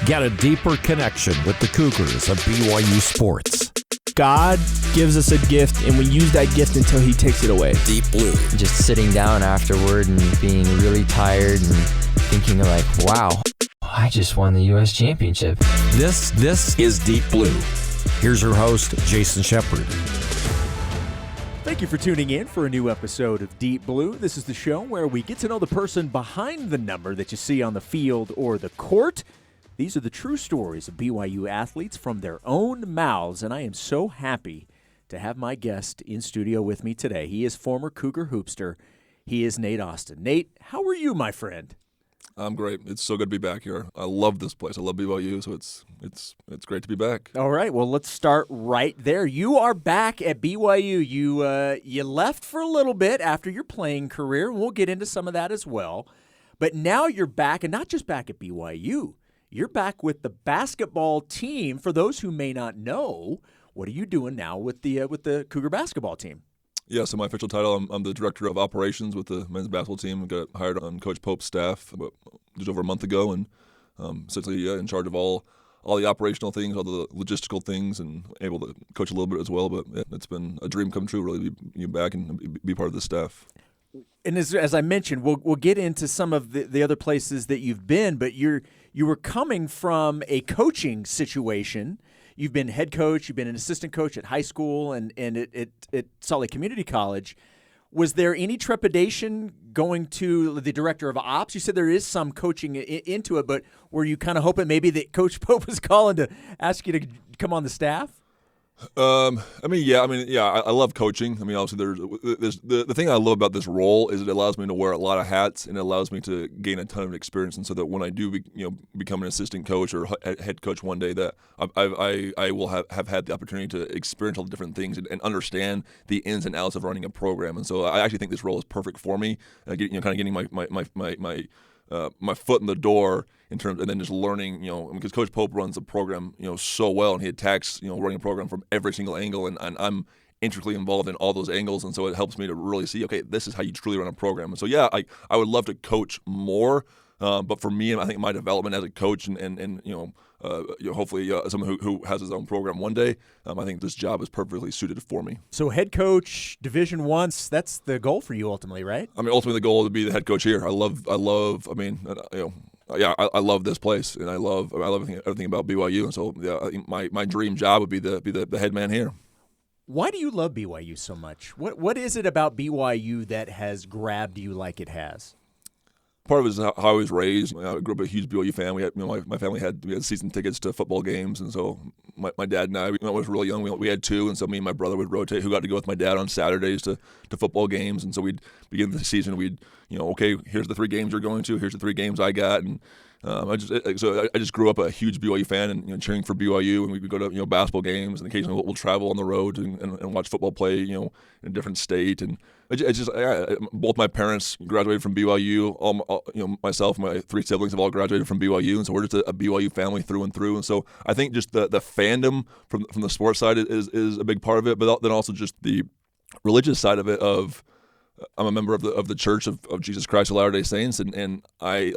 Get a deeper connection with the Cougars of BYU sports. God gives us a gift, and we use that gift until he takes it away. Deep Blue. Just sitting down afterward and being really tired and thinking like, wow, I just won the U.S. championship. This is Deep Blue. Here's your host, Jason Shepard. Thank you for tuning in for a new episode of Deep Blue. This is the show where we get to know the person behind the number that you see on the field or the court. These are the true stories of BYU athletes from their own mouths, and I am so happy to have my guest in studio with me today. He is former Cougar hoopster. He is Nate Austin. Nate, how are you, my friend? I'm great. It's so good to be back here. I love this place. I love BYU, so it's great to be back. All right, well, let's start right there. You are back at BYU. You left for a little bit after your playing career, and we'll get into some of that as well. But now you're back, and not just back at BYU. You're back with the basketball team. For those who may not know, what are you doing now with the Cougar basketball team? Yeah, so my official title, I'm the director of operations with the men's basketball team. I got hired on Coach Pope's staff just over a month ago, and essentially in charge of all the operational things, all the logistical things, and able to coach a little bit as well. But yeah, it's been a dream come true, really, to be back and be part of the staff. And as I mentioned, we'll get into some of the other places that you've been, but you were coming from a coaching situation. You've been head coach, you've been an assistant coach at high school and at Salt Lake Community College. Was there any trepidation going to the director of ops? You said there is some coaching into it, but were you kind of hoping maybe that Coach Pope was calling to ask you to come on the staff? I love coaching. I mean, obviously, there's the thing I love about this role is it allows me to wear a lot of hats, and it allows me to gain a ton of experience. And so that when I do, become an assistant coach or head coach one day, that I will have had the opportunity to experience all the different things and understand the ins and outs of running a program. And so I actually think this role is perfect for me. Kind of getting my foot in the door in terms, and then just learning, because Coach Pope runs the program, so well, and he attacks, running a program from every single angle, and I'm intricately involved in all those angles, and so it helps me to really see, okay, this is how you truly run a program. And so, yeah, I would love to coach more, but for me, I think my development as a coach and hopefully someone who has his own program one day, I think this job is perfectly suited for me. So head coach, Division I, that's the goal for you ultimately, right? I mean, ultimately the goal is to be the head coach here. I love this place, and I love everything about BYU, and so yeah, I think my dream job would be the head man here. Why do you love BYU so much? What is it about BYU that has grabbed you like it has? Part of it is how I was raised. I grew up a huge BYU fan. We had, my family had season tickets to football games, and so my dad and I, when I was really young, we had two, and so me and my brother would rotate who got to go with my dad on Saturdays to football games, and so we'd begin the season. We'd, okay, here's the 3 games you're going to. Here's the 3 games I got, and I just grew up a huge BYU fan and cheering for BYU, and we would go to basketball games, and occasionally we'll travel on the road and watch football play in a different state. And both my parents graduated from BYU. Myself and my 3 siblings have all graduated from BYU, and so we're just a BYU family through and through. And so I think just the fandom from the sports side is a big part of it, but then also just the religious side of it. I'm a member of the Church of Jesus Christ of Latter-day Saints, and I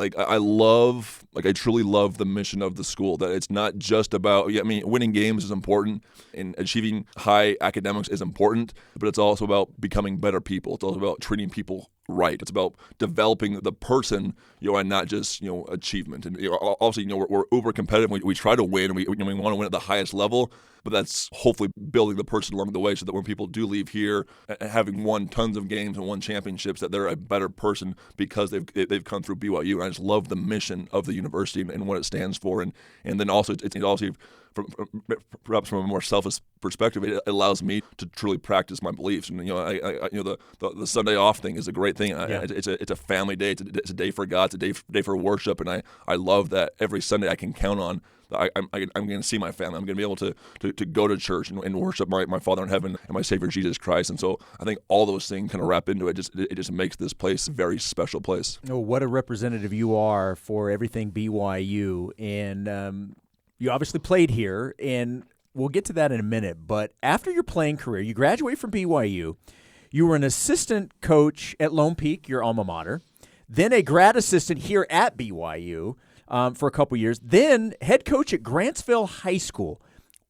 truly love the mission of the school. That it's not just about, winning games is important, and achieving high academics is important, but it's also about becoming better people. It's also about treating people right. It's about developing the person, and not just achievement. And obviously, we're uber competitive. We try to win. And we want to win at the highest level. But that's hopefully building the person along the way, so that when people do leave here, having won tons of games and won championships, that they're a better person because they've come through BYU. And I just love the mission of the university and what it stands for. And then also it's also perhaps from a more selfish perspective, it allows me to truly practice my beliefs. And the Sunday off thing is a great thing. Yeah. It's a family day. It's a day for God. It's a day for worship. And I love that every Sunday I can count on. I'm going to see my family. I'm going to be able to go to church and worship my Father in heaven and my Savior Jesus Christ. And so I think all those things kind of wrap into it. It just makes this place a very special place. Oh, what a representative you are for everything BYU. And you obviously played here, and we'll get to that in a minute. But after your playing career, you graduated from BYU. You were an assistant coach at Lone Peak, your alma mater, then a grad assistant here at BYU. for a couple years. Then head coach at Grantsville High School.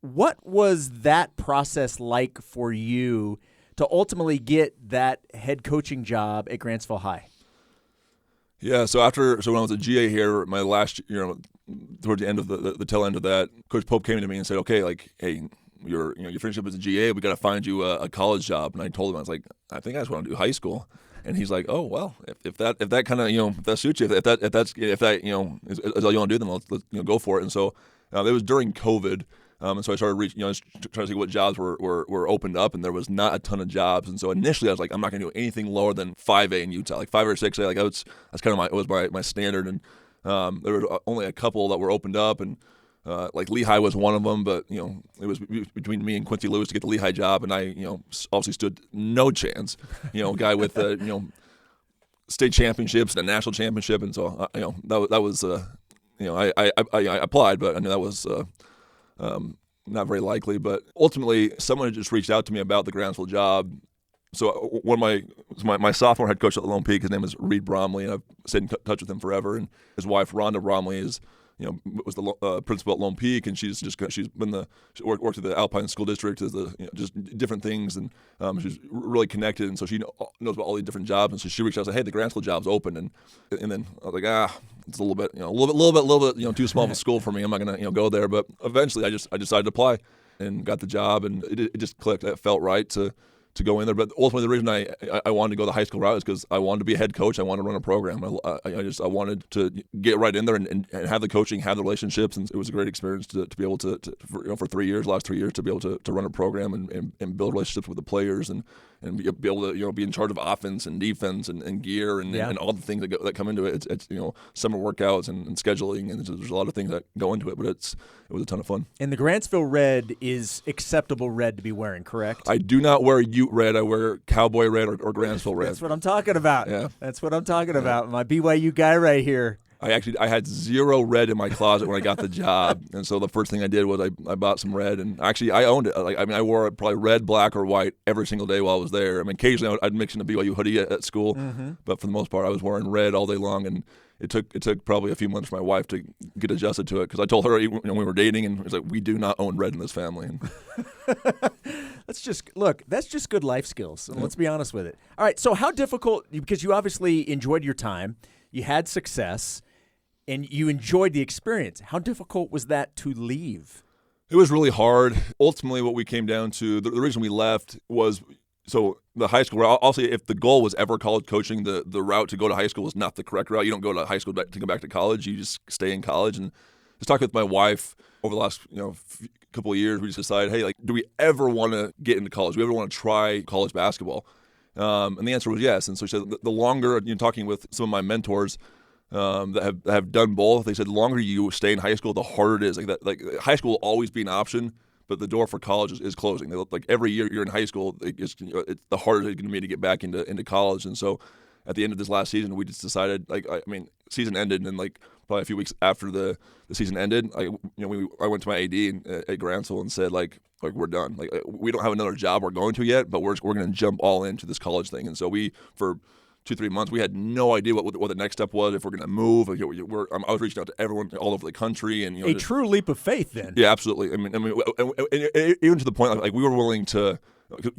What was that process like for you to ultimately get that head coaching job at Grantsville High? Yeah, so when I was a GA here, my last year, towards the end of the tail end of that, Coach Pope came to me and said, "Okay, like, hey, you're finishing up as a GA. We got to find you a college job." And I told him, I was like, "I think I just want to do high school." And he's like, "Oh well, if that kind of if that suits you, if that's is all you want to do, then let's go for it." And so it was during COVID. And so I started trying to see what jobs were opened up, and there was not a ton of jobs. And so initially I was like, I'm not going to do anything lower than 5A in Utah, like 5 or 6A. Like that's kind of my standard. And there were only a couple that were opened up, and like Lehigh was one of them. But it was between me and Quincy Lewis to get the Lehigh job, and I obviously stood no chance. A guy with state championships and a national championship, and so that was I applied, but I knew that was. Not very likely, but ultimately someone had just reached out to me about the Grantsville job. So my sophomore head coach at Lone Peak, his name is Reed Bromley, and I've stayed in touch with him forever. And his wife Rhonda Bromley was the principal at Lone Peak, and she worked at the Alpine School District as just different things, and she's really connected, and so she knows about all these different jobs. And so she reached out and said, "Hey, the Grantsville job's open," and then I was like, it's a little bit too small of a school for me. I'm not gonna go there. But eventually, I decided to apply and got the job, and it just clicked. It felt right to go in there. But ultimately, the reason I wanted to go the high school route is because I wanted to be a head coach. I wanted to run a program. I wanted to get right in there and have the coaching, have the relationships, and it was a great experience to be able to for 3 years, last 3 years, to be able to run a program and build relationships with the players and be able to be in charge of offense and defense and gear and all the things that come into it. It's summer workouts and scheduling, and there's a lot of things that go into it. But it was a ton of fun. And the Grantsville red is acceptable red to be wearing, correct? I do not wear Ute red. I wear Cowboy red or Grantsville red. That's what I'm talking about. Yeah. That's what I'm talking about. My BYU guy right here. I had zero red in my closet when I got the job, and so the first thing I did was I bought some red, and actually I owned it. I wore probably red, black, or white every single day while I was there. I mean, occasionally I'd mix in a BYU hoodie at school, but for the most part I was wearing red all day long, and it took probably a few months for my wife to get adjusted to it, because I told her we were dating, and it was like, we do not own red in this family. That's just good life skills, and let's be honest with it. All right, so how difficult, because you obviously enjoyed your time, you had success, and you enjoyed the experience. How difficult was that to leave? It was really hard. Ultimately, what we came down to, the reason we left was, so the high school route, I'll say if the goal was ever college coaching, the route to go to high school was not the correct route. You don't go to high school to go back to college. You just stay in college. And just talking with my wife over the last couple of years, we just decided, hey, like, do we ever want to get into college? Do we ever want to try college basketball? And the answer was yes. And so she said, the longer, talking with some of my mentors, that have done both, they said the longer you stay in high school, the harder it is. Like high school will always be an option, but the door for college is closing. Like every year you're in high school, it's the harder it's going to be to get back into college. And so at the end of this last season, we just decided, season ended, and like probably a few weeks after the season ended, I went to my AD at Grantsville and said like we're done. Like we don't have another job we're going to yet, but we're going to jump all into this college thing. And so for 2-3 months, we had no idea what the next step was, if we're going to move. I was reaching out to everyone all over the country, and true leap of faith. Then, yeah, absolutely. I mean, even to the point like we were willing to.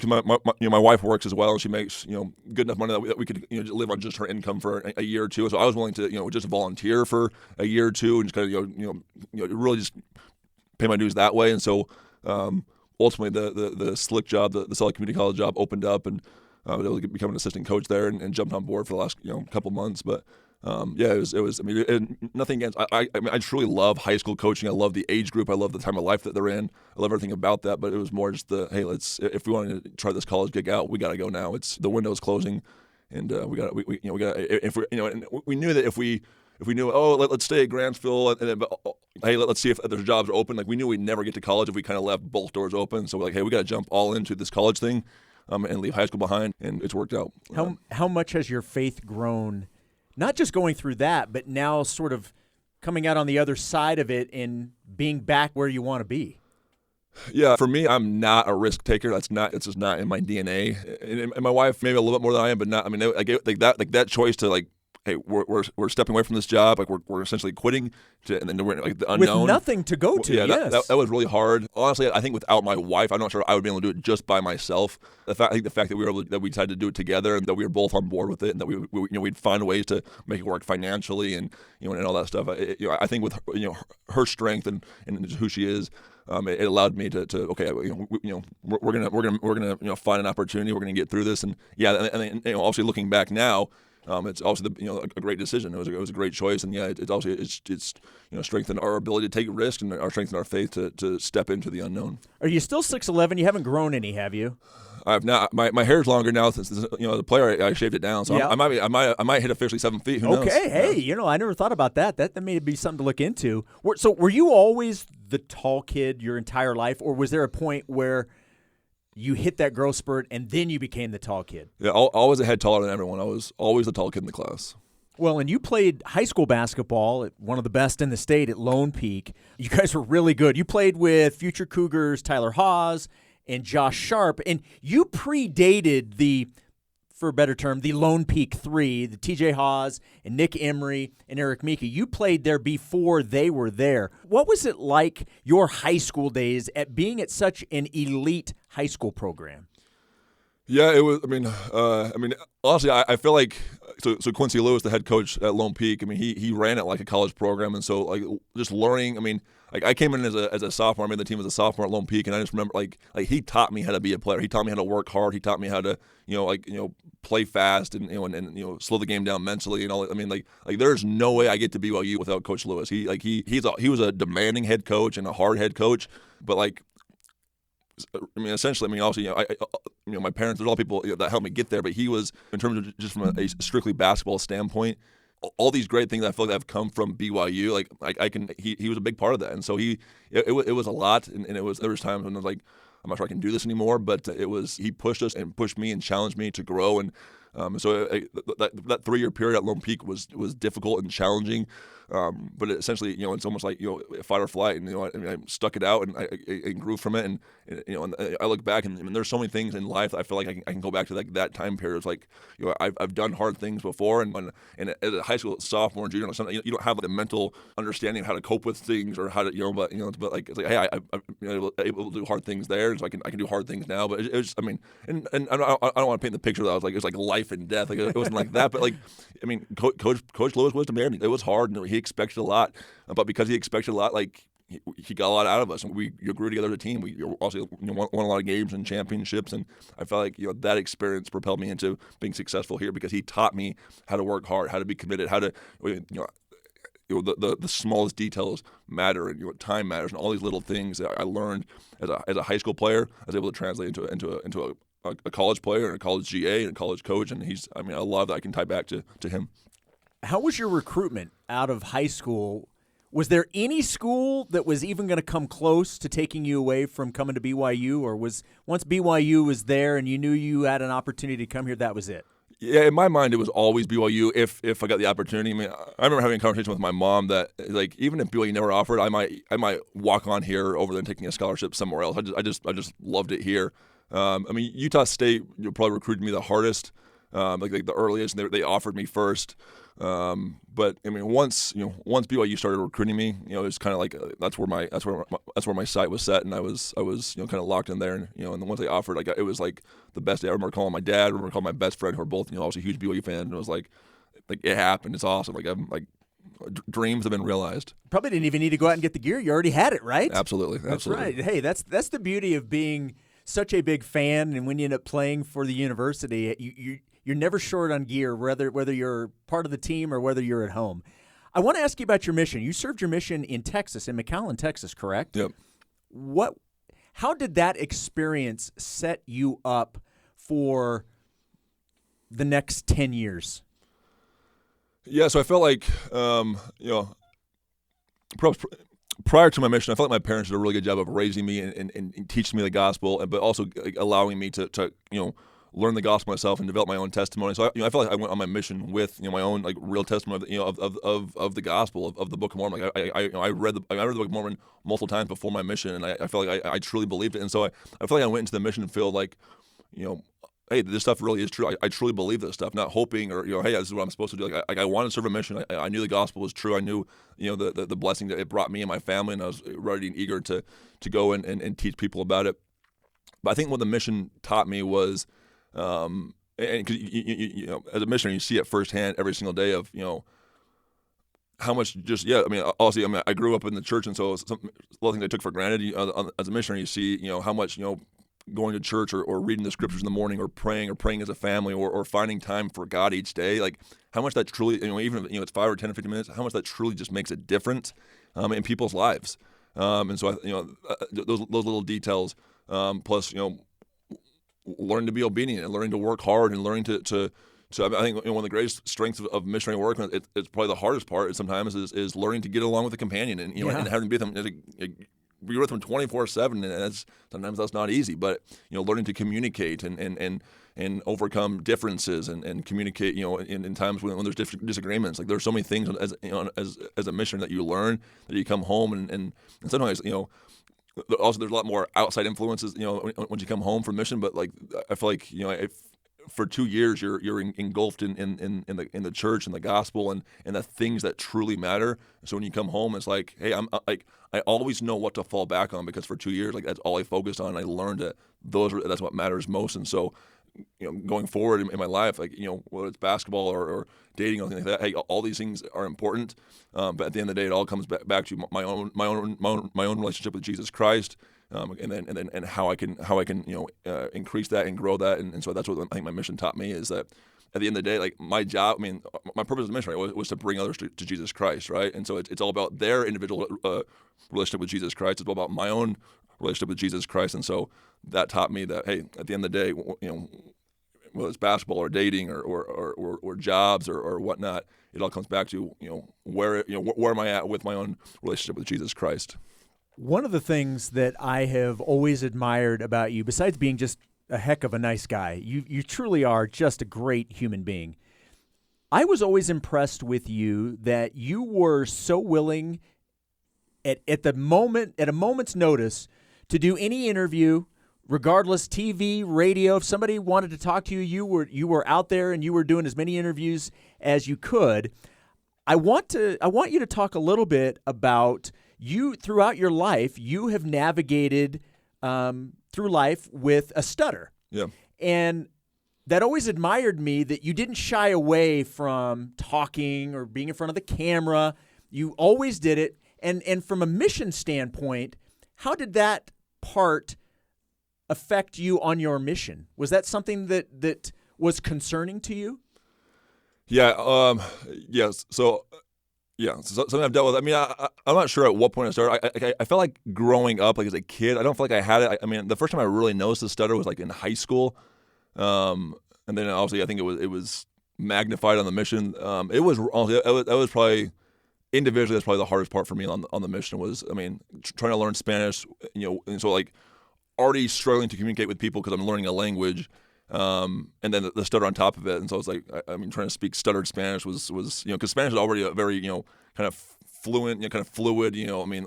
My wife works as well, and she makes good enough money that we could live on just her income for a year or two. So I was willing to just volunteer for a year or two and just kind of really just pay my dues that way. And so ultimately the SLIC job, the Solid Community College job, opened up, and I was able to become an assistant coach there and jumped on board for the last couple months. But it was. I mean, nothing against. I mean, I truly love high school coaching. I love the age group. I love the time of life that they're in. I love everything about that. But it was more just if we wanted to try this college gig out, we got to go now. It's the window's closing, and we got if we and we knew that if we knew let's stay at Grantsville and then hey, let's see if there's jobs are open. Like we knew we'd never get to college if we kind of left both doors open. So we're like, hey, we got to jump all into this college thing. And leave high school behind, and it's worked out. How much has your faith grown, not just going through that, but now sort of coming out on the other side of it and being back where you want to be? Yeah, for me, I'm not a risk taker. It's just not in my DNA. And my wife, maybe a little bit more than I am, but not. I mean, I get like that choice to like hey, we're stepping away from this job, like we're essentially quitting, and then we're like the unknown with nothing to go to. Yeah, yes, that was really hard. Honestly, I think without my wife, I'm not sure I would be able to do it just by myself. I think the fact that we decided to do it together, and that we were both on board with it, and that we'd find ways to make it work financially, and and all that stuff. I think with her strength and who she is. It allowed me to okay, we're gonna find an opportunity. We're gonna get through this, and obviously looking back now, it's obviously a great decision. It was a great choice, and it's obviously it's strengthened our ability to take risks and strengthened our faith to step into the unknown. Are you still 6'11"? You haven't grown any, have you? I've not. My hair's longer now since the player. I shaved it down, so yeah. I might hit officially 7 feet. Who knows? Okay, hey, I never thought about that. That may be something to look into. So, were you always the tall kid your entire life, or was there a point where you hit that growth spurt and then you became the tall kid? Yeah, always a head taller than everyone. I was always the tall kid in the class. Well, and you played high school basketball at one of the best in the state at Lone Peak. You guys were really good. You played with future Cougars Tyler Haws and Josh Sharp, and you predated the, for a better term, the Lone Peak Three, the TJ Haws and Nick Emery and Eric Mika. You played there before they were there. What was it like your high school days at being at such an elite high school program? Yeah, it was. Honestly, I feel like so Quincy Lewis, the head coach at Lone Peak. He ran it like a college program, and so just learning. I came in as a sophomore. I made the team as a sophomore at Lone Peak, and I just remember like he taught me how to be a player. He taught me how to work hard. He taught me how to play fast and slow the game down mentally and all. There's no way I get to BYU without Coach Lewis. He was a demanding head coach and a hard head coach, but essentially, obviously, my parents, there's all people that helped me get there, but he was, in terms of just from a strictly basketball standpoint, all these great things I feel like have come from BYU. He was a big part of that, and so it was a lot, and there was times when I was like, I'm not sure I can do this anymore, but he pushed us and pushed me and challenged me to grow, and so that 3-year period at Lone Peak was difficult and challenging. But essentially, it's almost like fight or flight, and I stuck it out and I grew from it, and I look back and there's so many things in life that I feel like I can go back to that time period. It's like I've done hard things before, and as a high school sophomore and junior, you don't have the mental understanding of how to cope with things or how to but it's like, hey, I'm able to do hard things there, so I can do hard things now. But it was, and I don't want to paint the picture that I was like it was like life and death. It wasn't like that, but Coach Lewis was demanding. It was hard, and he expected a lot, but because he expected a lot, he got a lot out of us, and we grew together as a team. We also won a lot of games and championships, and I felt like that experience propelled me into being successful here because he taught me how to work hard, how to be committed, how to the smallest details matter, and time matters, and all these little things that I learned as a high school player, I was able to translate into a college player and a college GA and a college coach, and I love that I can tie back to him. How was your recruitment out of high school? Was there any school that was even going to come close to taking you away from coming to BYU, or was once BYU was there and you knew you had an opportunity to come here, that was it? Yeah, in my mind, it was always BYU if I got the opportunity. I remember having a conversation with my mom that even if BYU never offered, I might walk on here over than taking a scholarship somewhere else. I just loved it here. Utah State probably recruited me the hardest, the earliest. They offered me first. But once BYU started recruiting me, it was kind of like that's where my sight was set, and I was kind of locked in there, and and then once they offered, it was like the best day. I remember calling my dad, I remember calling my best friend, who are both obviously huge BYU fans, and it was like it happened. It's awesome. Dreams have been realized. Probably didn't even need to go out and get the gear. You already had it, right? Absolutely. That's right. Hey, that's the beauty of being such a big fan, and when you end up playing for the university, you're never short on gear, whether you're part of the team or whether you're at home. I want to ask you about your mission. You served your mission in Texas, in McAllen, Texas, correct? Yep. How did that experience set you up for the next 10 years? Yeah, so I felt like, prior to my mission, I felt like my parents did a really good job of raising me and teaching me the gospel, but also allowing me to learn the gospel myself and develop my own testimony. So I felt like I went on my mission with my own real testimony of the gospel of the Book of Mormon. I read the Book of Mormon multiple times before my mission, and I felt like I truly believed it. And so I felt like I went into the mission and feel like hey, this stuff really is true. I truly believe this stuff, not hoping or, hey, this is what I'm supposed to do. Like I wanted to serve a mission. I knew the gospel was true. I knew, the blessing that it brought me and my family, and I was ready and eager to go and teach people about it. But I think what the mission taught me was, and cause as a missionary, you see it firsthand every single day of, how much obviously, I grew up in the church, and so a lot of things I took for granted. As a missionary, you see, how much, going to church or reading the scriptures in the morning or praying as a family or finding time for God each day, like how much that truly, even if it's 5 or 10 or 15 minutes, how much that truly just makes a difference in people's lives. And so, those little details, plus, learning to be obedient and learning to work hard and learning to I think one of the greatest strengths of missionary work, it's probably the hardest part sometimes, is learning to get along with a companion and and having to be with them. You're with them 24/7, and sometimes that's not easy. But learning to communicate and overcome differences and communicate. In times when there's disagreements, like there's so many things as a mission that you learn that you come home and sometimes also there's a lot more outside influences when you come home from mission. But like I feel like for 2 years you're engulfed in the church and the gospel and the things that truly matter. So when you come home, it's like, hey, I always know what to fall back on, because for 2 years, like that's all I focused on. I learned that that's what matters most. And so going forward in my life, like whether it's basketball or dating or anything like that, hey, all these things are important. But at the end of the day, it all comes back to my own relationship with Jesus Christ. And how I can increase that and grow that, and so that's what I think my mission taught me, is that at the end of the day, like my job, my purpose as a missionary was to bring others to Jesus Christ, right? And so it's all about their individual relationship with Jesus Christ. It's all about my own relationship with Jesus Christ, and so that taught me that, hey, at the end of the day, whether it's basketball or dating or jobs or whatnot, it all comes back to where am I at with my own relationship with Jesus Christ. One of the things that I have always admired about you, besides being just a heck of a nice guy, you truly are just a great human being. I was always impressed with you that you were so willing at a moment's notice to do any interview, regardless, TV, radio. If somebody wanted to talk to you, you were out there and you were doing as many interviews as you could. I want you to talk a little bit about you. Throughout your life, you have navigated through life with a stutter. Yeah. And that always admired me, that you didn't shy away from talking or being in front of the camera. You always did it. And from a mission standpoint, how did that part affect you on your mission? Was that something that was concerning to you? Yeah. Yes. So, yeah, so something I've dealt with. I mean, I'm not sure at what point I started. I felt like growing up, like as a kid, I don't feel like I had it. I mean, the first time I really noticed the stutter was like in high school, and then obviously I think it was magnified on the mission. It was probably individually, that's probably the hardest part for me on the mission was, I mean, trying to learn Spanish, and so like already struggling to communicate with people because I'm learning a language. And then the stutter on top of it, and so it's like, I mean, trying to speak stuttered Spanish was because Spanish is already a very kind of fluent, kind of fluid. I mean,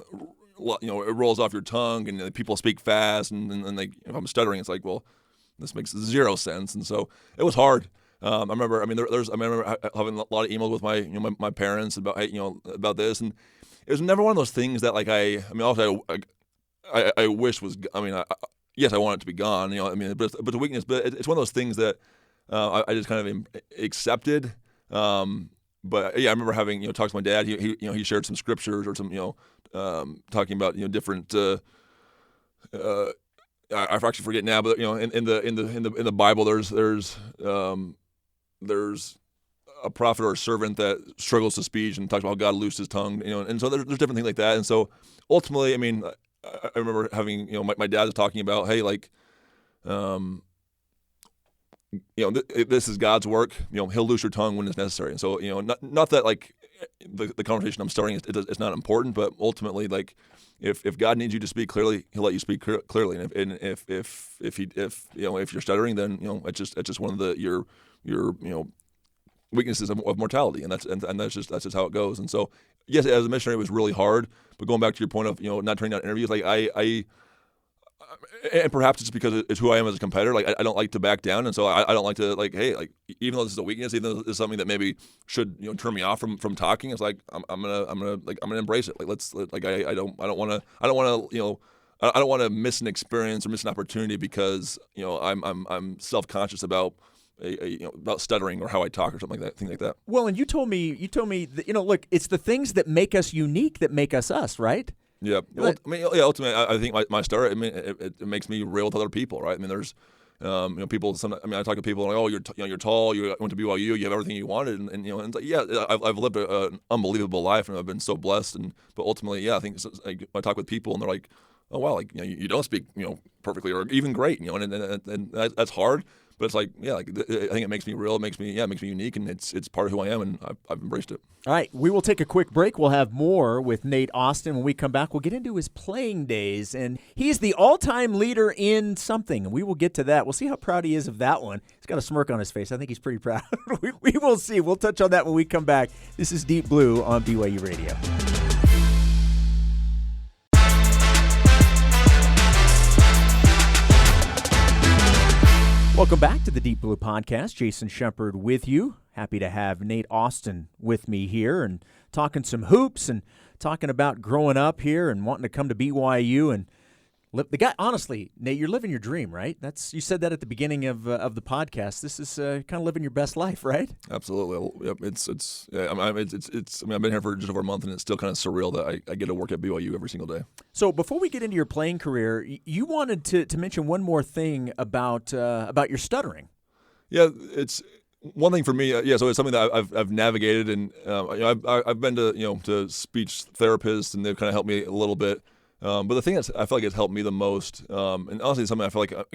it rolls off your tongue, and people speak fast, and like if I'm stuttering, it's like, well, this makes zero sense, and so it was hard. I remember having a lot of emails with my parents about about this, and it was never one of those things that like I wish was. I mean, yes, I want it to be gone. But the weakness. But it's one of those things that I just kind of accepted. But yeah, I remember having talked to my dad. He shared some scriptures or some talking about different. I actually forget now, but in the Bible, there's a prophet or a servant that struggles to speech and talks about how God loosed his tongue. And so there's different things like that. And so ultimately, I mean, I remember having, my dad was talking about, hey, like, this is God's work. He'll loose your tongue when it's necessary. And so, not that like the conversation I'm starting it's not important, but ultimately, like, if God needs you to speak clearly, He'll let you speak clearly. And if you're stuttering, then it's just one of your weaknesses of mortality, and that's just how it goes. And so, yes, as a missionary, it was really hard. But going back to your point of not turning down interviews, like I And perhaps it's because it's who I am as a competitor. Like I don't like to back down, and so I don't like to even though this is a weakness, even though this is something that maybe should turn me off from talking. It's like I'm gonna embrace it. Like I don't want to miss an experience or miss an opportunity because I'm self-conscious about about stuttering or how I talk or something like that, thing like that. Well, and you told me that, look, it's the things that make us unique that make us us, right? Yeah. Ultimately, I think my stutter, it makes me real with other people, right? I mean, there's, people. I talk to people like, oh, you're tall, you went to BYU, you have everything you wanted, and it's like, yeah, I've lived an unbelievable life, and I've been so blessed, but ultimately, yeah, I think I talk with people, and they're like, oh wow, like you don't speak perfectly or even great, and that's hard. But it's like, yeah, I think it makes me real. It makes me unique, and it's part of who I am, and I've embraced it. All right, we will take a quick break. We'll have more with Nate Austin. When we come back, we'll get into his playing days, and he's the all-time leader in something, and we will get to that. We'll see how proud he is of that one. He's got a smirk on his face. I think he's pretty proud. we will see. We'll touch on that when we come back. This is Deep Blue on BYU Radio. Welcome back to the Deep Blue Podcast. Jason Shepard with you. Happy to have Nate Austin with me here and talking some hoops and talking about growing up here and wanting to come to BYU and live. The guy, honestly, Nate, you're living your dream, right? You said that at the beginning of the podcast. This is kind of living your best life, right? Absolutely. Yep. I've been here for just over a month, and it's still kind of surreal that I get to work at BYU every single day. So before we get into your playing career, you wanted to mention one more thing about your stuttering. Yeah, it's one thing for me. So it's something that I've navigated, and I've been to speech therapists, and they've kind of helped me a little bit. But the thing that I feel like has helped me the most, and honestly, it's something I feel like I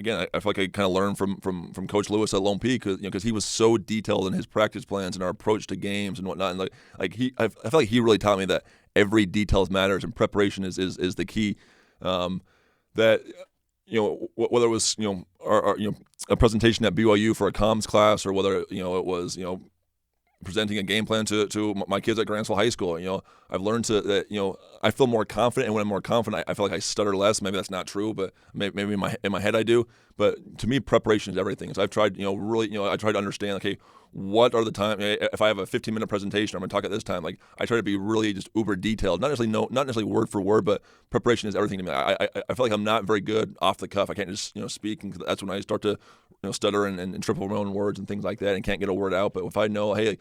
kind of learned from Coach Lewis at Lone Peak, because he was so detailed in his practice plans and our approach to games and whatnot. And I feel like he really taught me that every detail matters and preparation is the key. That whether it was a presentation at BYU for a comms class, or whether it was presenting a game plan to my kids at Grantsville High School. I've learned that I feel more confident, and when I'm more confident, I feel like I stutter less. Maybe that's not true, but maybe in my head I do. But to me, preparation is everything. So I've tried, I try to understand, okay, what are the time? If I have a 15-minute presentation, I'm going to talk at this time. Like, I try to be really just uber detailed, not necessarily word for word, but preparation is everything to me. I feel like I'm not very good off the cuff. I can't just speak, and that's when I start to stutter and trip over my own words and things like that, and can't get a word out. But if I know, hey,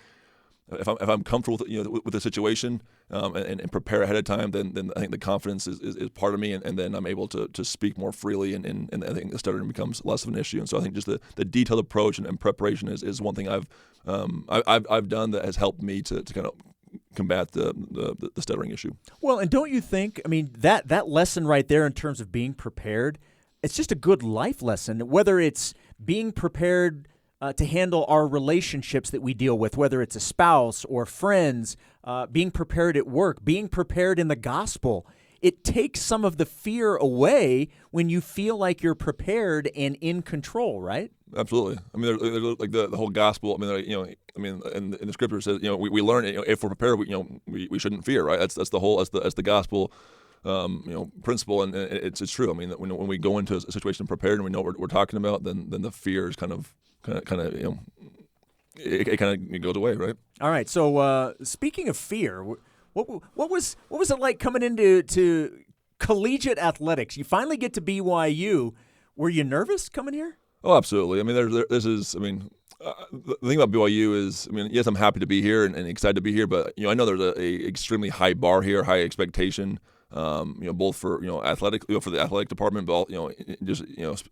if I'm comfortable with the situation and prepare ahead of time, then I think the confidence is part of me, and then I'm able to speak more freely, and I think the stuttering becomes less of an issue. And so I think just the detailed approach and preparation is one thing I've done that has helped me to kind of combat the stuttering issue. Well, and don't you think, that lesson right there in terms of being prepared, it's just a good life lesson, whether it's being prepared to handle our relationships that we deal with, whether it's a spouse or friends, being prepared at work, being prepared in the gospel. It takes some of the fear away when you feel like you're prepared and in control, right? Absolutely. There's like the whole gospel. In the scripture it says, we learn, if we're prepared, we shouldn't fear, right? That's the gospel. Principle, and it's true. When we go into a situation prepared and we know what we're talking about, then the fear is kind of it kind of goes away, right? All right. So speaking of fear, what was it like coming into collegiate athletics? You finally get to BYU. Were you nervous coming here? Oh, absolutely. The thing about BYU is, yes, I'm happy to be here and excited to be here, but I know there's a extremely high bar here, high expectation. Both for athletic, for the athletic department, but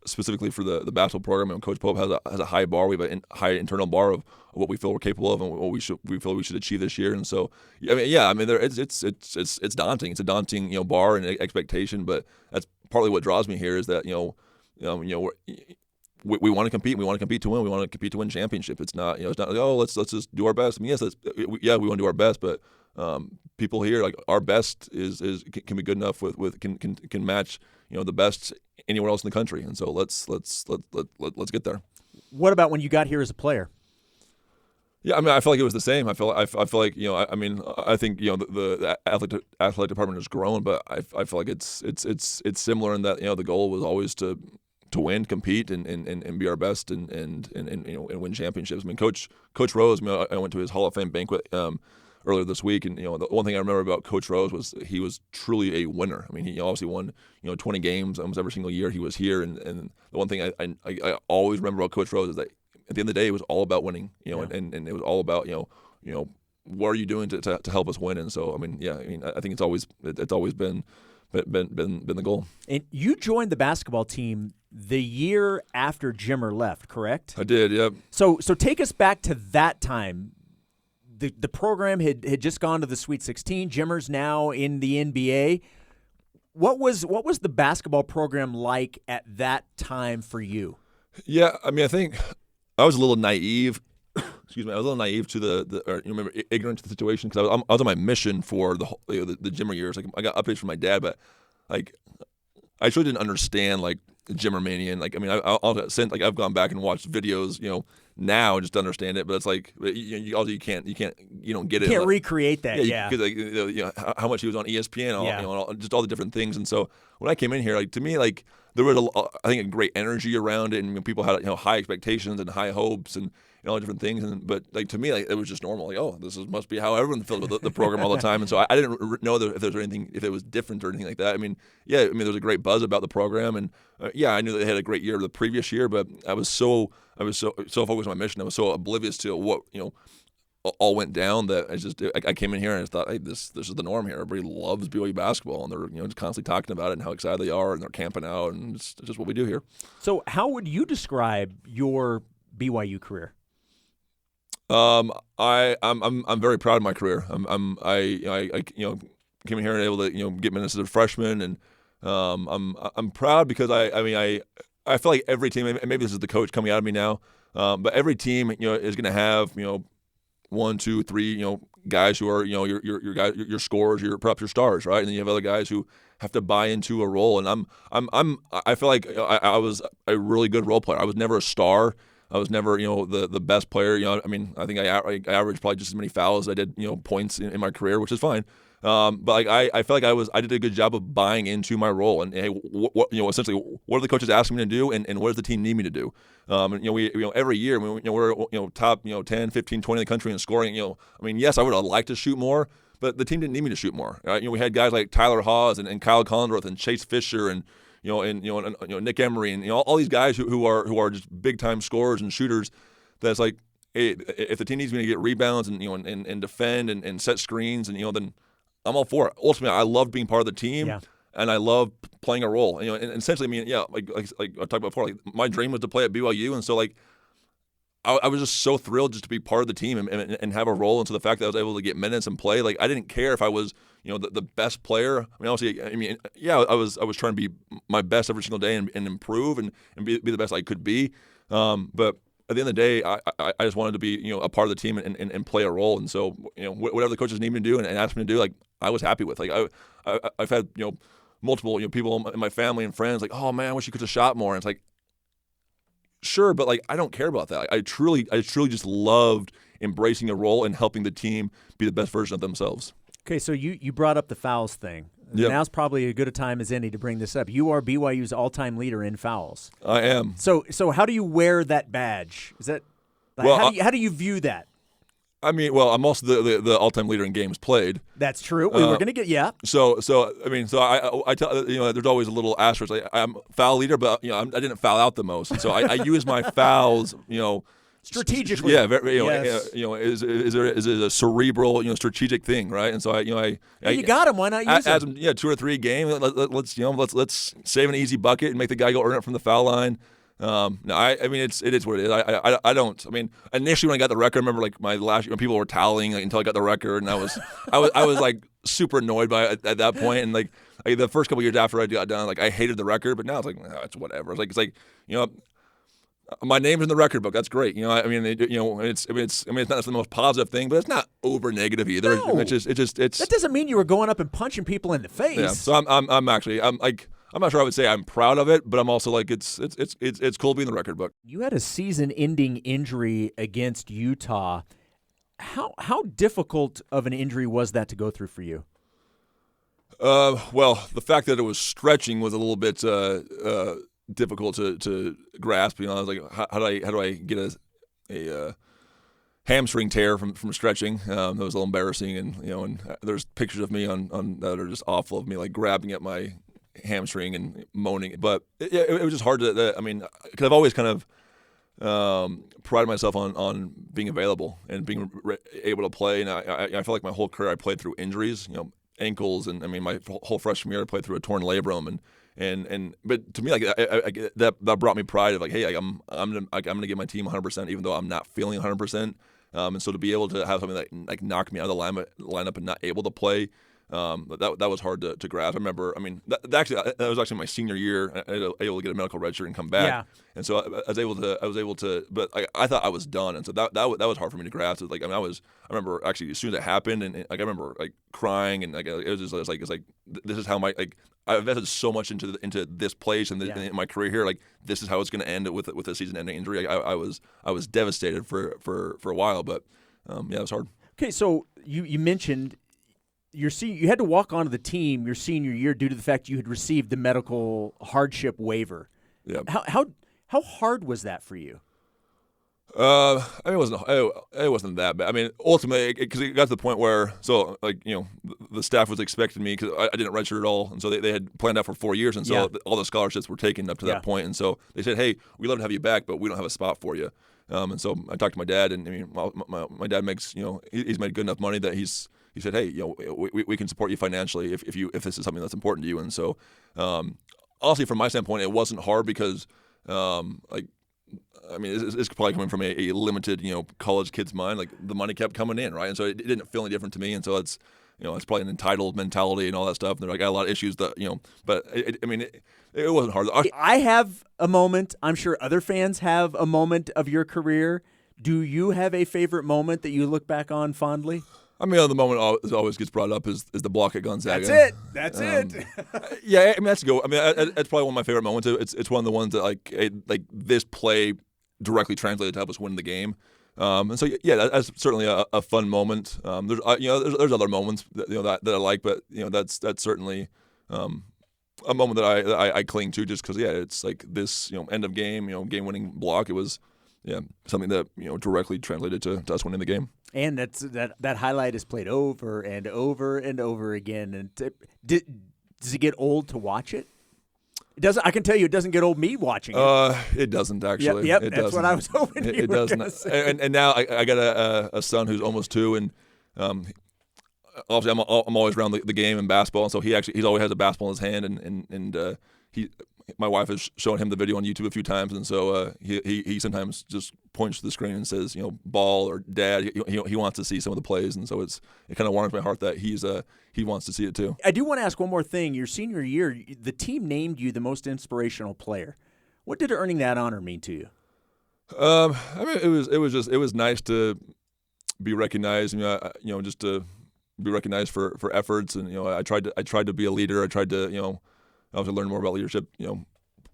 specifically for the basketball program. Coach Pope has a high bar. We have a high internal bar of what we feel we're capable of and what we feel we should achieve this year. And so, it's daunting. It's a daunting bar and expectation. But that's partly what draws me here is that we want to compete. We want to compete to win. We want to compete to win championship. It's not it's not like, oh, let's just do our best. Yes, we want to do our best, but people here, like, our best can be good enough can match the best anywhere else in the country, and so let's get there. What about when you got here as a player? Yeah, I mean, I feel like it was the same. I feel like I think the athletic department has grown, but I feel like it's similar in that the goal was always to win, compete, and be our best, and win championships. I mean, Coach Rose. I went to his Hall of Fame banquet earlier this week, and the one thing I remember about Coach Rose was he was truly a winner. I mean, he obviously won 20 games almost every single year he was here, and the one thing I always remember about Coach Rose is that at the end of the day, it was all about winning, and it was all about what are you doing to help us win? And so, I think it's always been the goal. And you joined the basketball team the year after Jimmer left, correct? I did, yeah. So take us back to that time. The program had just gone to the Sweet 16. Jimmer's now in the NBA. What was the basketball program like at that time for you? Yeah, I mean, I think I was a little naive. Excuse me, I was a little naive to ignorant to the situation, because I was on my mission for the Jimmer years. Like, I got updates from my dad, but like I actually didn't understand like Jimmer mania. And like, I mean, I've gone back and watched videos, now just to understand it. But it's like you don't get it. You can't recreate that. Yeah, because how much he was on ESPN, just all the different things. And so when I came in here, like, to me, like, there was I think a great energy around it, and people had high expectations and high hopes and all the different things. But like, to me, like, it was just normal. Like, oh, must be how everyone feels with the program all the time. And so I didn't know if there was anything, if it was different or anything like that. I mean, there was a great buzz about the program, and I knew they had a great year the previous year, but I was so focused on my mission. I was so oblivious to what all went down that I came in here and I just thought, hey, this is the norm here. Everybody loves BYU basketball, and they're just constantly talking about it and how excited they are, and they're camping out, and it's just what we do here. So how would you describe your BYU career? I'm very proud of my career. I came in here and able to get minutes as a freshman, and I'm proud because I feel like every team, and maybe this is the coach coming out of me now, but every team is going to have 1, 2, 3 guys who are your guys, your scorers, perhaps your stars, right? And then you have other guys who have to buy into a role. And I feel like I was a really good role player. I was never a star. I was never, the best player. I think I averaged probably just as many fouls as I did, points in my career, which is fine. But like I felt like I did a good job of buying into my role, and hey, essentially, what are the coaches asking me to do, and what does the team need me to do? We every year, we're top 10, 15, 20 in the country in scoring. Yes, I would have liked to shoot more, but the team didn't need me to shoot more. Right? We had guys like Tyler Hawes and Kyle Collingworth and Chase Fisher and Nick Emery and all these guys who are just big time scorers and shooters. That's like, hey, if the team needs me to get rebounds and and defend and set screens, and then I'm all for it. Ultimately, I love being part of the team, and I love playing a role. And essentially, like I talked about before, like, my dream was to play at BYU, and so like I was just so thrilled just to be part of the team and have a role. And so the fact that I was able to get minutes and play, like, I didn't care if I was the best player. Obviously, I was trying to be my best every single day and improve and be the best I could be. But at the end of the day, I just wanted to be a part of the team and play a role. And so whatever the coaches need me to do and ask me to do, like, I was happy with. Like, I've had multiple people in my family and friends like, oh man, I wish you could have shot more. And it's like, sure, but like, I don't care about that. Like, I truly just loved embracing a role and helping the team be the best version of themselves. Okay, so you brought up the fouls thing. Yep. Now's probably as good a time as any to bring this up. You are BYU's all-time leader in fouls. I am. So how do you wear that badge? Is that how do you view that? I'm also the all-time leader in games played. That's true. We were going to get So I tell there's always a little asterisk. Like, I'm foul leader, but I didn't foul out the most, and so I use my fouls strategically. Yeah, Yes. Is it a cerebral strategic thing, right? And so you got him. Why not use him? 2 or 3 a game. Let's save an easy bucket and make the guy go earn it from the foul line. It is what it is. I don't. Initially when I got the record, I remember like my last year when people were toweling until I got the record, and I was like super annoyed by it at that point. And like the first couple years after I got done, like, I hated the record, but now it's like, it's whatever. It's like my name's in the record book. That's great. It's not the most positive thing, but it's not over negative either. No. That doesn't mean you were going up and punching people in the face. Yeah. So I'm not sure I would say I'm proud of it, but I'm also like, it's cool to be in the record book. You had a season-ending injury against Utah. How difficult of an injury was that to go through for you? Well, the fact that it was stretching was a little bit difficult to grasp. I was like, how do I get a hamstring tear from stretching? That was a little embarrassing, and there's pictures of me on that are just awful of me like grabbing at my hamstring and moaning. But it was just hard to. Because I've always kind of prided myself on being available and being able to play. And I feel like my whole career I played through injuries. Ankles, and my whole freshman year I played through a torn labrum, but to me like that brought me pride of like, hey, I'm gonna give my team 100% even though I'm not feeling 100%, and so to be able to have something that like knocked me out of the lineup and not able to play, that was hard to grasp. I remember, that was actually my senior year. I was able to get a medical red shirt and come back, Yeah. and so I was able to, but I thought I was done, and so that was hard for me to grasp. Like I remember actually as soon as it happened, and like I remember like crying, and like it's like this is how I invested so much into this place and in my career here. Like this is how it's going to end with a season-ending injury. I was devastated for a while, but it was hard. Okay, so you mentioned you had to walk onto the team your senior year due to the fact you had received the medical hardship waiver. Yeah. How hard was that for you? It wasn't that bad. Ultimately, because it got to the point where, the staff was expecting me because I didn't redshirt at all, and so they had planned out for 4 years, and so all the scholarships were taken up to that point, and so they said, hey, we'd love to have you back, but we don't have a spot for you. And so I talked to my dad, and my dad makes, he's made good enough money that he said, hey, we can support you financially if this is something that's important to you, and so honestly, from my standpoint, it wasn't hard because it's probably coming from a limited, college kid's mind. Like the money kept coming in, right? And so it didn't feel any different to me. And so it's probably an entitled mentality and all that stuff. And they're like, I got a lot of issues that, but it wasn't hard. I have a moment. I'm sure other fans have a moment of your career. Do you have a favorite moment that you look back on fondly? The moment that always gets brought up is the block at Gonzaga. That's it. Yeah, that's a go. That's probably one of my favorite moments. It's one of the ones that like this play directly translated to help us win the game. And so that's certainly a fun moment. There's other moments that I like, but that's certainly a moment that I cling to just because it's like this end of game game winning block. It was something that directly translated to us winning the game. And that highlight is played over and over and over again. And does it get old to watch it? It doesn't. I can tell you, it doesn't get old me watching it. It doesn't actually. Yep, it that's doesn't. what I was hoping you it were doesn't. gonna say. And now I got a son who's almost 2, and obviously I'm always around the game and basketball, and so he's always has a basketball in his hand, and my wife has shown him the video on YouTube a few times, and so he sometimes just points to the screen and says, ball or dad. He wants to see some of the plays, and so it kind of warms my heart that he wants to see it too. I do want to ask one more thing. Your senior year, the team named you the most inspirational player. What did earning that honor mean to you? It was nice to be recognized. Just to be recognized for efforts, and I tried to be a leader. I tried to I was to learn more about leadership,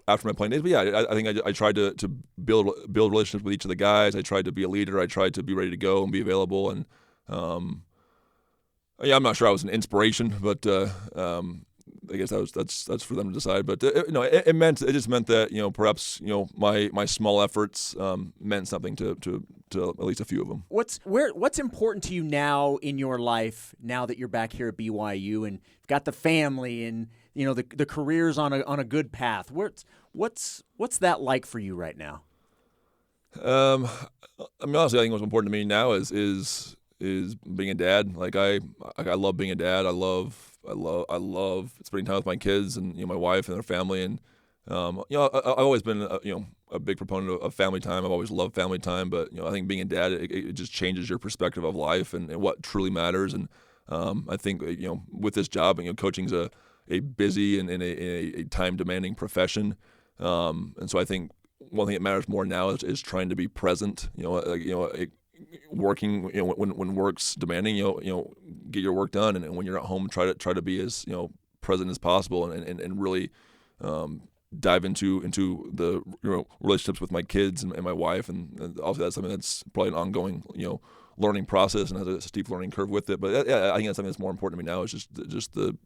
after my playing days. But I think I tried to build relationships with each of the guys. I tried to be a leader. I tried to be ready to go and be available. And I'm not sure I was an inspiration, but I guess that's for them to decide. But it just meant that perhaps my small efforts meant something to at least a few of them. What's important to you now in your life now that you're back here at BYU and got the family and the career's on a good path? What's that like for you right now? Honestly, I think what's important to me now is being a dad. Like I love being a dad. I love spending time with my kids and my wife and their family. And I've always been a big proponent of family time. I've always loved family time. But I think being a dad it just changes your perspective of life and what truly matters. And I think with this job, coaching's a busy and a time demanding profession. And so I think one thing that matters more now is trying to be present. Working when work's demanding, get your work done, and when you're at home, try to be as present as possible, and really dive into the relationships with my kids and my wife, and obviously that's something that's probably an ongoing learning process and has a steep learning curve with it. But yeah, I think that's something that's more important to me now is just the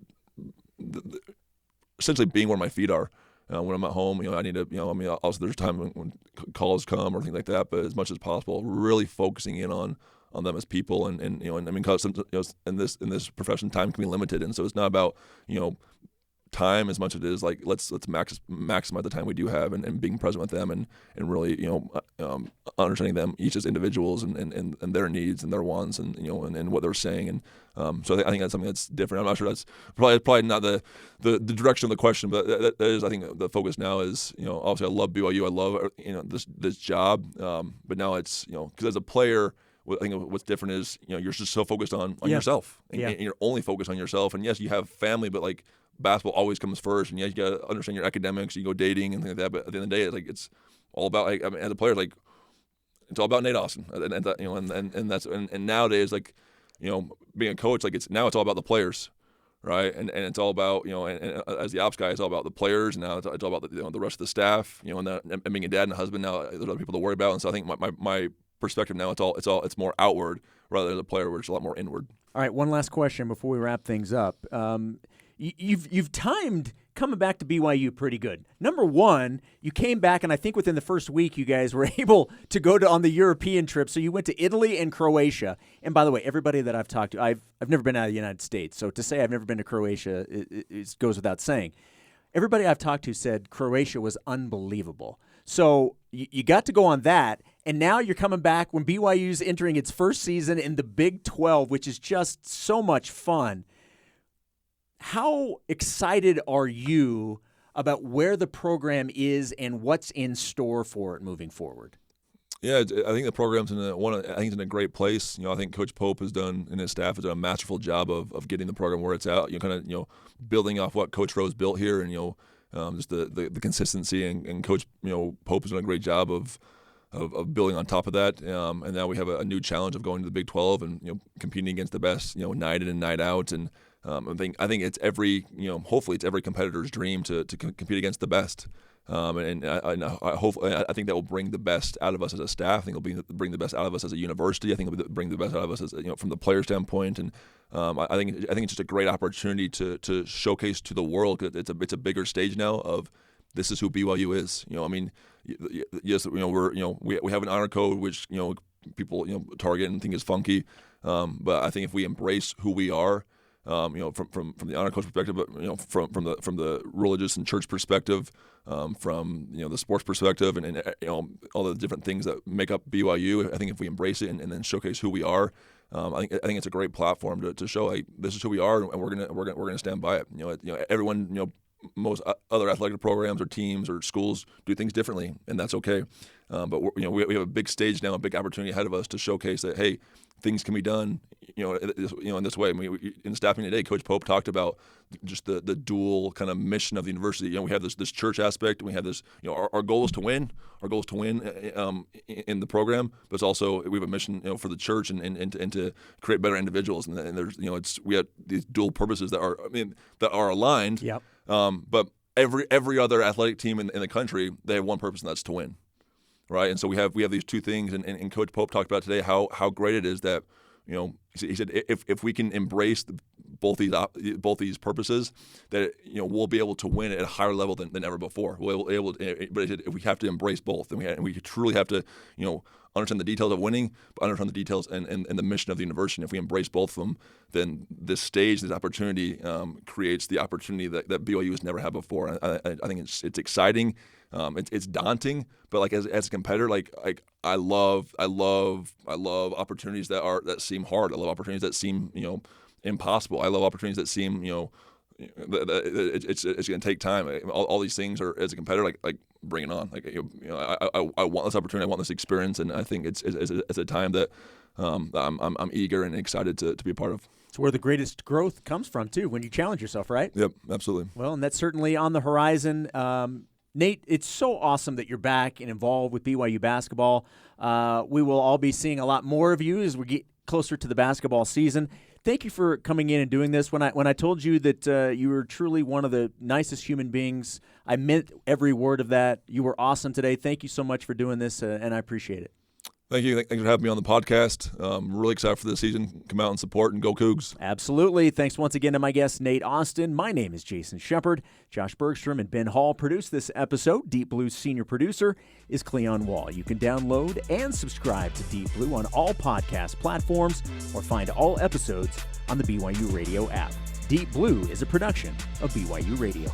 essentially being where my feet are. When I'm at home, I need to, also there's time when calls come or things like that, but as much as possible, really focusing in on them as people, and I mean, because in this profession, time can be limited, and so it's not about time as much as it is like let's maximize the time we do have, and being present with them, and really understanding them each as individuals, and their needs and their wants, and what they're saying, and so I think that's something that's different. I'm not sure that's probably not the direction of the question, but that is, I think, the focus now is, obviously I love BYU, I love this job, but now it's because as a player, I think what's different is you're just so focused on yourself, and you're only focused on yourself, and yes, you have family, but like basketball always comes first, and you got to understand your academics, you go dating and things like that, but at the end of the day, it's all about, like, I mean, as a player, like, it's all about Nate Austin, and that's nowadays, like, being a coach, like, it's all about the players, right? And it's all about, and as the ops guy, it's all about the players, and now it's all about the rest of the staff, and being a dad and a husband, now there's other people to worry about, and so I think my perspective now, it's more outward rather than the player, where it's a lot more inward. All right, one last question before we wrap things up. You've timed coming back to BYU pretty good. Number one, you came back, and I think within the first week you guys were able to go on the European trip. So you went to Italy and Croatia. And by the way, everybody that I've talked to, I've never been out of the United States. So to say I've never been to Croatia it goes without saying. Everybody I've talked to said Croatia was unbelievable. So you got to go on that, and now you're coming back when BYU's entering its first season in the Big 12, which is just so much fun. How excited are you about where the program is and what's in store for it moving forward? Yeah, I think the program's it's in a great place. I think Coach Pope and his staff has done a masterful job of getting the program where it's at. Building off what Coach Rose built here, and just the consistency, and Coach Pope has done a great job of building on top of that. And now we have a new challenge of going to the Big 12 and competing against the best, night in and night out. And I think it's hopefully it's every competitor's dream to compete against the best. And I think that will bring the best out of us as a staff. I think it'll bring the best out of us as a university. I think it'll bring the best out of us as from the player standpoint. And I think it's just a great opportunity to showcase to the world. It's a bigger stage now of this is who BYU is. I mean, yes, we have an honor code which people target and think is funky. But I think if we embrace who we are, from the honor coach perspective, but from the religious and church perspective, from the sports perspective, and all the different things that make up BYU. I think if we embrace it and then showcase who we are, I think it's a great platform to show, like, this is who we are, and we're gonna stand by it. Everyone, most other athletic programs or teams or schools do things differently, and that's okay. But we have a big stage now, a big opportunity ahead of us to showcase that, hey, things can be done, in this way. I mean, in staffing today, Coach Pope talked about just the dual kind of mission of the university. We have this church aspect, and we have this. Our goal is to win. Our goal is to win in the program, but it's also we have a mission, for the church and to create better individuals. And there's, we have these dual purposes that are aligned. Yep. But every other athletic team in the country, they have one purpose, and that's to win. Right, and so we have these two things, and Coach Pope talked about today how great it is that he said if we can embrace both these purposes, that we'll be able to win at a higher level than ever before. We'll be able to, but he said if we have to embrace both, and we truly have to understand the details of winning, but understand the details and the mission of the university. And if we embrace both of them, then this stage, this opportunity creates the opportunity that BYU has never had before. I think it's exciting. It's daunting, but like as a competitor, like I love opportunities that seem hard. I love opportunities that seem impossible. I love opportunities that seem it's going to take time. All these things are, as a competitor, like bring it on. Like I want this opportunity. I want this experience, and I think it's a time that I'm eager and excited to be a part of. It's where the greatest growth comes from too, when you challenge yourself, right? Yep, absolutely. Well, and that's certainly on the horizon. Nate, it's so awesome that you're back and involved with BYU basketball. We will all be seeing a lot more of you as we get closer to the basketball season. Thank you for coming in and doing this. When I told you that you were truly one of the nicest human beings, I meant every word of that. You were awesome today. Thank you so much for doing this, and I appreciate it. Thank you. Thanks for having me on the podcast. I'm really excited for this season. Come out and support and go Cougs. Absolutely. Thanks once again to my guest, Nate Austin. My name is Jason Shepard. Josh Bergstrom and Ben Hall produced this episode. Deep Blue's senior producer is Cleon Wall. You can download and subscribe to Deep Blue on all podcast platforms or find all episodes on the BYU Radio app. Deep Blue is a production of BYU Radio.